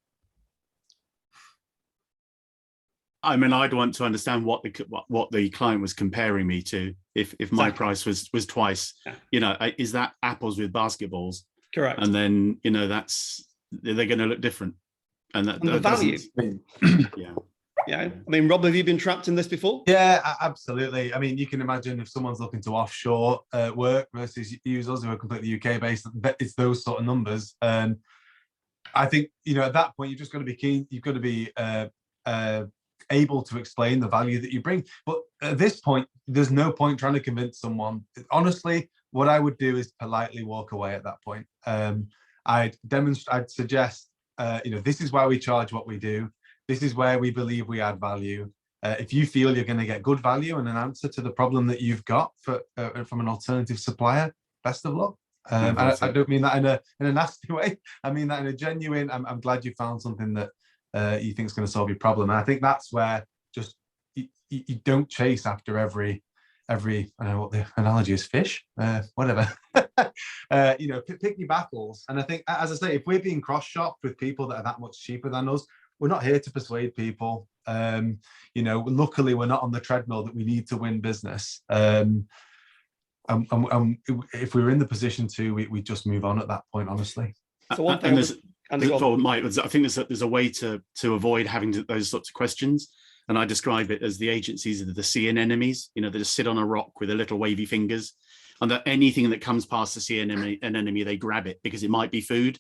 I mean, I'd want to understand what the client was comparing me to. If my price was twice, is that apples with basketballs? Correct. And then they're going to look different, and the value. Yeah. I mean, Rob, have you been trapped in this before? Yeah, absolutely. I mean, you can imagine if someone's looking to offshore work versus use us who are completely UK based, it's those sort of numbers. I think, at that point, you've just got to be keen. You've got to be able to explain the value that you bring. But at this point, there's no point trying to convince someone. Honestly, what I would do is politely walk away at that point. I'd suggest, this is why we charge what we do. This is where we believe we add value. If you feel you're going to get good value and an answer to the problem that you've got from an alternative supplier, best of luck. I don't mean that in a nasty way. I mean that in a genuine, I'm glad you found something that you think is going to solve your problem. And I think that's where just you don't chase after every I don't know what the analogy is, fish, whatever. Pick your battles. And I think, as I say, if we're being cross-shopped with people that are that much cheaper than us, we're not here to persuade people. Luckily, we're not on the treadmill that we need to win business. If we were in the position to, we just move on at that point, honestly. So one thing Mike, I think there's a way to avoid having those sorts of questions. And I describe it as the agencies are the sea anemones, they just sit on a rock with their little wavy fingers. And that anything that comes past the sea anemone, they grab it because it might be food.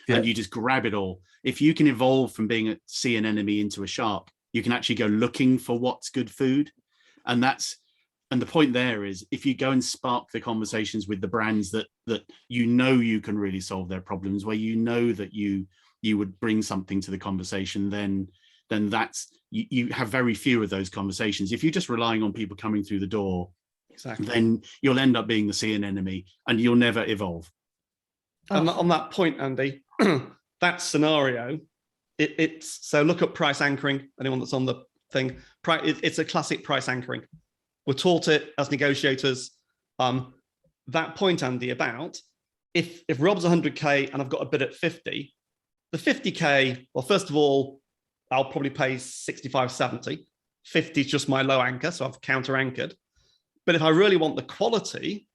Yeah. And you just grab it all. If you can evolve from being a sea anemone into a shark, you can actually go looking for what's good food. And the point there is, if you go and spark the conversations with the brands that you can really solve their problems, where that you would bring something to the conversation, then that's you have very few of those conversations. If you're just relying on people coming through the door, exactly, then you'll end up being the sea anemone and you'll never evolve. On that point, Andy, that scenario, it's so look at price anchoring. Anyone that's on the thing, it's a classic price anchoring. We're taught it as negotiators. That point, Andy, about if Rob's 100K and I've got a bid at 50, the 50K, well, first of all, I'll probably pay 65, 70. 50 is just my low anchor, so I've counter anchored. But if I really want the quality,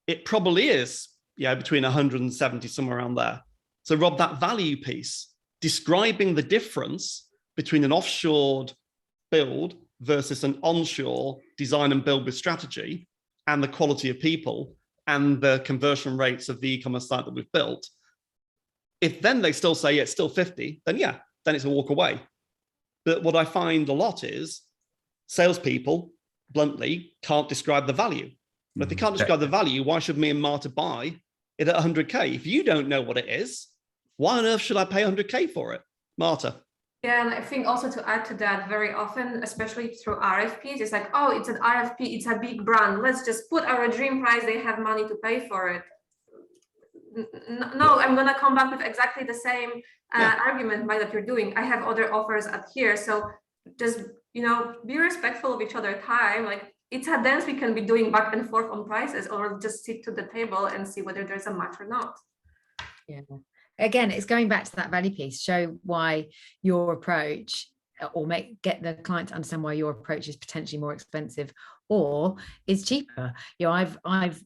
it probably is, between 170, somewhere around there. So Rob, that value piece, describing the difference between an offshored build versus an onshore design and build with strategy, and the quality of people and the conversion rates of the e-commerce site that we've built. If then they still say it's still 50, then then it's a walk away. But what I find a lot is salespeople, bluntly, can't describe the value. But if they can't describe the value, why should me and Marta buy it at 100K? If you don't know what it is, why on earth should I pay 100K for it? Marta. Yeah, and I think also to add to that, very often, especially through RFPs, it's like, oh, it's an RFP, it's a big brand. Let's just put our dream price. They have money to pay for it. No, I'm going to come back with exactly the same argument that you're doing. I have other offers at here. So just, be respectful of each other's time. Like, it's a dance we can be doing back and forth on prices, or just sit to the table and see whether there's a match or not. Yeah. Again, it's going back to that value piece. Show why your approach, or get the client to understand why your approach is potentially more expensive or is cheaper. I've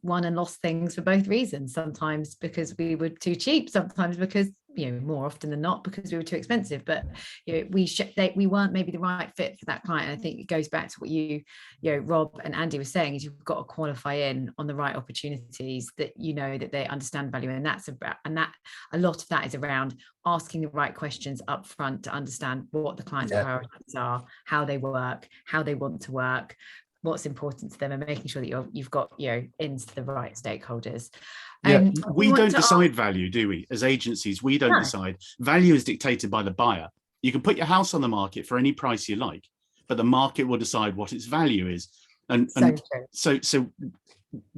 won and lost things for both reasons. Sometimes because we were too cheap, sometimes because more often than not because we were too expensive. But we weren't maybe the right fit for that client. I think it goes back to what Rob and Andy were saying, is you've got to qualify in on the right opportunities that that they understand value, and that a lot of that is around asking the right questions up front to understand what the client's priorities are, how they work, how they want to work, what's important to them, and making sure that you've got into the right stakeholders. We don't decide value, do we? As agencies, we don't decide. Value is dictated by the buyer. You can put your house on the market for any price you like, but the market will decide what its value is. So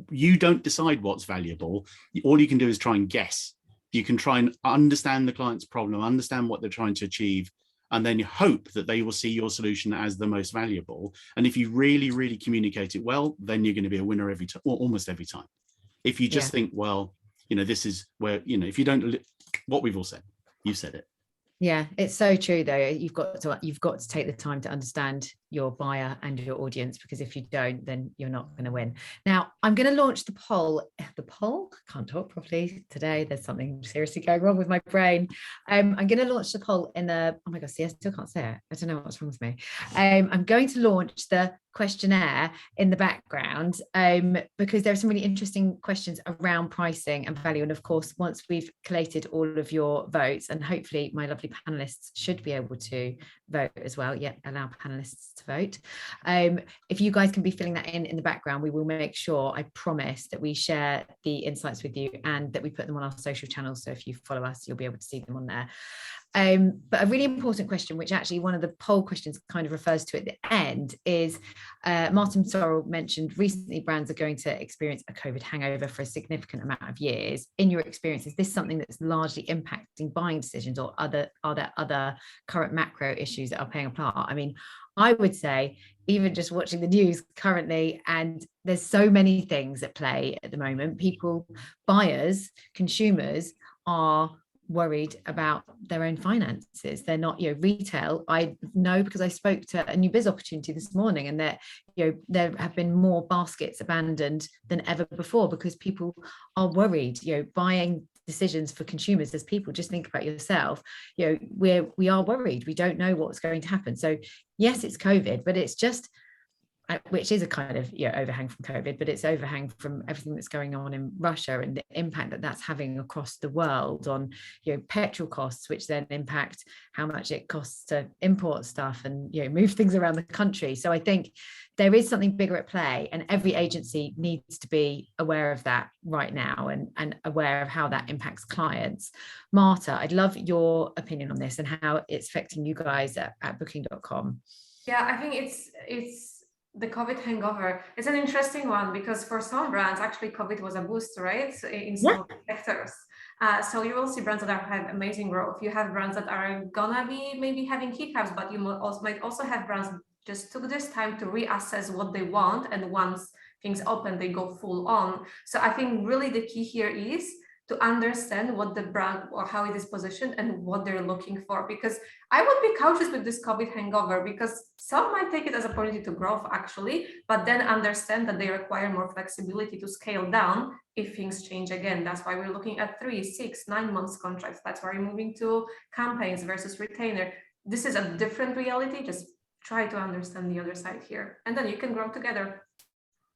you don't decide what's valuable. All you can do is try and guess. You can try and understand the client's problem, understand what they're trying to achieve, and then you hope that they will see your solution as the most valuable. And if you really, really communicate it well, then you're going to be a winner every time, or almost every time. If you just think, well, this is where, if you don't, what we've all said, you said it. Yeah, it's so true though. You've got to take the time to understand your buyer and your audience, because if you don't, then you're not going to win. Now, I'm going to launch the poll. Can't talk properly today. There's something seriously going wrong with my brain. I'm going to launch the poll in the, oh my God, see, I still can't say it. I don't know what's wrong with me. I'm going to launch the questionnaire in the background because there are some really interesting questions around pricing and value. And of course, once we've collated all of your votes, and hopefully my lovely panelists should be able to vote as well. Allow panelists to vote. If you guys can be filling that in the background, we will make sure, I promise, that we share the insights with you and that we put them on our social channels. So if you follow us, you'll be able to see them on there. But a really important question, which actually one of the poll questions kind of refers to at the end, is Martin Sorrell mentioned recently brands are going to experience a COVID hangover for a significant amount of years. In your experience, is this something that's largely impacting buying decisions, or are there other current macro issues that are playing a part? I mean, I would say, even just watching the news currently, and there's so many things at play at the moment. Buyers, consumers are worried about their own finances. They're not, retail. I know because I spoke to a new biz opportunity this morning, and that, there have been more baskets abandoned than ever before because people are worried. Buying decisions for consumers, as people, just think about yourself. We are worried. We don't know what's going to happen. So yes, it's COVID, but it's just, which is a kind of overhang from COVID, but it's overhang from everything that's going on in Russia and the impact that that's having across the world on petrol costs, which then impact how much it costs to import stuff and move things around the country. So I think there is something bigger at play, and every agency needs to be aware of that right now and aware of how that impacts clients. Marta, I'd love your opinion on this and how it's affecting you guys at booking.com. Yeah, I think it's the COVID hangover. It's an interesting one because for some brands, actually, COVID was a boost, right? In some sectors. So you will see brands that have amazing growth. You have brands that are gonna be maybe having hiccups, but you might also have brands that just took this time to reassess what they want, and once things open, they go full on. So I think really the key here is to understand what the brand or how it is positioned and what they're looking for. Because I would be cautious with this COVID hangover, because some might take it as an opportunity to grow actually, but then understand that they require more flexibility to scale down if things change again. That's why we're looking at 3, 6, 9 months contracts. That's why we're moving to campaigns versus retainer. This is a different reality. Just try to understand the other side here, and then you can grow together.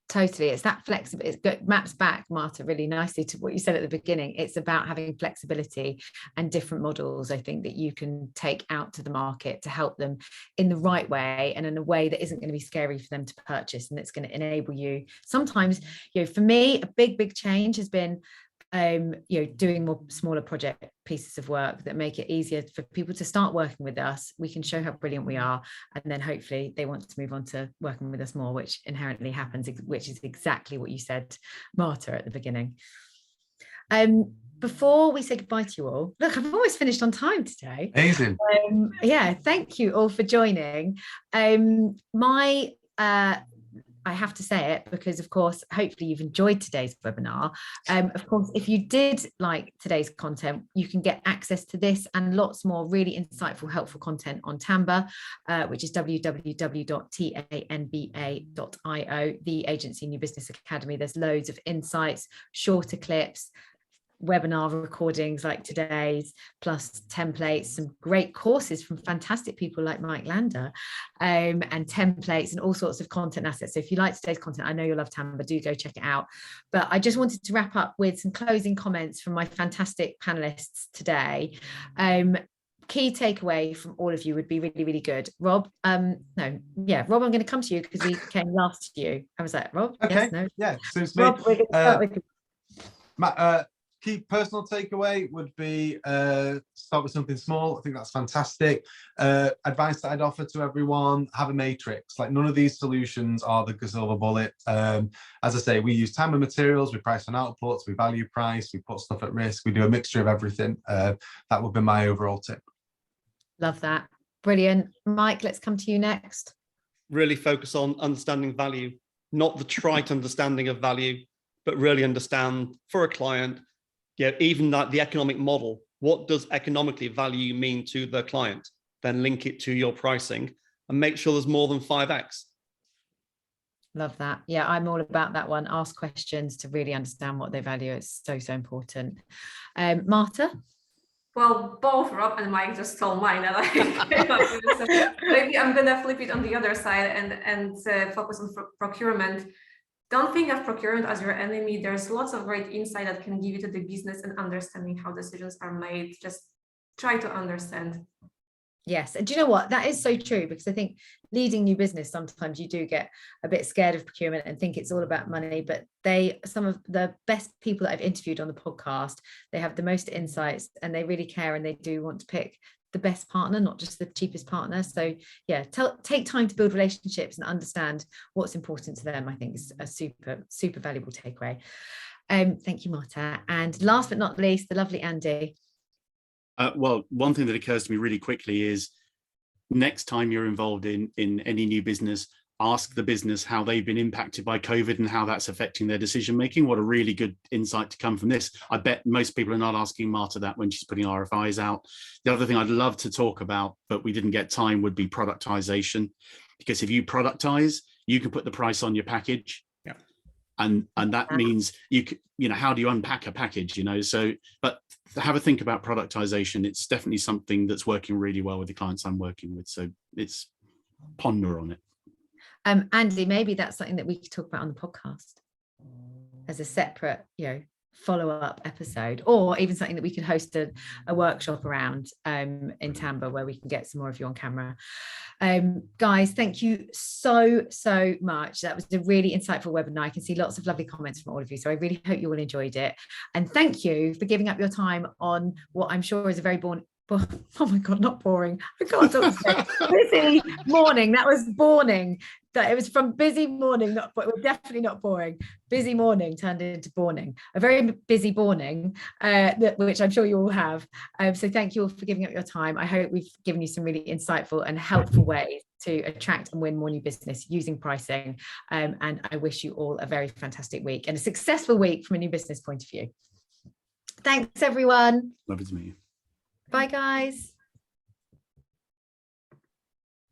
Totally. It's that flexible. It maps back, Marta, really nicely to what you said at the beginning. It's about having flexibility and different models, I think, that you can take out to the market to help them in the right way and in a way that isn't going to be scary for them to purchase, and it's going to enable you. Sometimes, for me, a big change has been doing more smaller project pieces of work that make it easier for people to start working with us. We can show how brilliant we are, and then hopefully they want to move on to working with us more, which inherently happens, which is exactly what you said, Marta, at the beginning. Before we say goodbye to you all, look, I've almost finished on time today. Amazing. Thank you all for joining. I have to say it because, of course, hopefully you've enjoyed today's webinar. Of course, if you did like today's content, you can get access to this and lots more really insightful, helpful content on Tamba, which is www.tanba.io, the Agency New Business Academy. There's loads of insights, shorter clips, webinar recordings like today's, plus templates, some great courses from fantastic people like Mike Lander, and templates and all sorts of content assets. So if you like today's content, I know you'll love Tamba, do go check it out. But I just wanted to wrap up with some closing comments from my fantastic panelists today. Key takeaway from all of you would be really, really good. Rob, Rob, I'm going to come to you because we came last to you. I was like, Rob? Okay. Yes, no? Yeah, suits Rob, me. we're going to start with you. Key personal takeaway would be start with something small. I think that's fantastic. Advice that I'd offer to everyone: have a matrix. Like, none of these solutions are the silver bullet. As I say, we use time and materials, we price on outputs, we value price, we put stuff at risk, we do a mixture of everything. That would be my overall tip. Love that. Brilliant. Mike, let's come to you next. Really focus on understanding value, not the trite understanding of value, but really understand for a client, even like the economic model. What does economically value mean to the client? Then link it to your pricing and make sure there's more than 5x. Love that. Yeah, I'm all about that one. Ask questions to really understand what they value. It's so important. Marta? Well, both Rob and Mike just stole mine, and maybe I'm gonna flip it on the other side and focus on procurement. Don't think of procurement as your enemy. There's lots of great insight that can give you to the business and understanding how decisions are made. Just try to understand. Yes. And do you know what? That is so true, because I think leading new business, sometimes you do get a bit scared of procurement and think it's all about money, but some of the best people that I've interviewed on the podcast, they have the most insights and they really care, and they do want to pick the best partner, not just the cheapest partner. So yeah, take time to build relationships and understand what's important to them. I think is a super valuable takeaway. Thank you, Marta. And last but not least, the lovely Andy. Well, one thing that occurs to me really quickly is, next time you're involved in any new business, ask the business how they've been impacted by COVID and how that's affecting their decision making. What a really good insight to come from this. I bet most people are not asking Marta that when she's putting RFIs out. The other thing I'd love to talk about, but we didn't get time, would be productization. Because if you productize, you can put the price on your package. Yeah. And that means how do you unpack a package, so, but have a think about productization. It's definitely something that's working really well with the clients I'm working with. So it's ponder on it. Andy, maybe that's something that we could talk about on the podcast as a separate, follow-up episode, or even something that we could host a workshop around in Tamba, where we can get some more of you on camera. Guys, thank you so much. That was a really insightful webinar. I can see lots of lovely comments from all of you, so I really hope you all enjoyed it. And thank you for giving up your time on what I'm sure is a very oh my God, not boring. I can't talk today. Busy morning. That was boring. It was from busy morning, definitely not boring. Busy morning turned into boring. A very busy morning, which I'm sure you all have. So thank you all for giving up your time. I hope we've given you some really insightful and helpful ways to attract and win more new business using pricing. And I wish you all a very fantastic week and a successful week from a new business point of view. Thanks, everyone. Lovely to meet you. Bye, guys.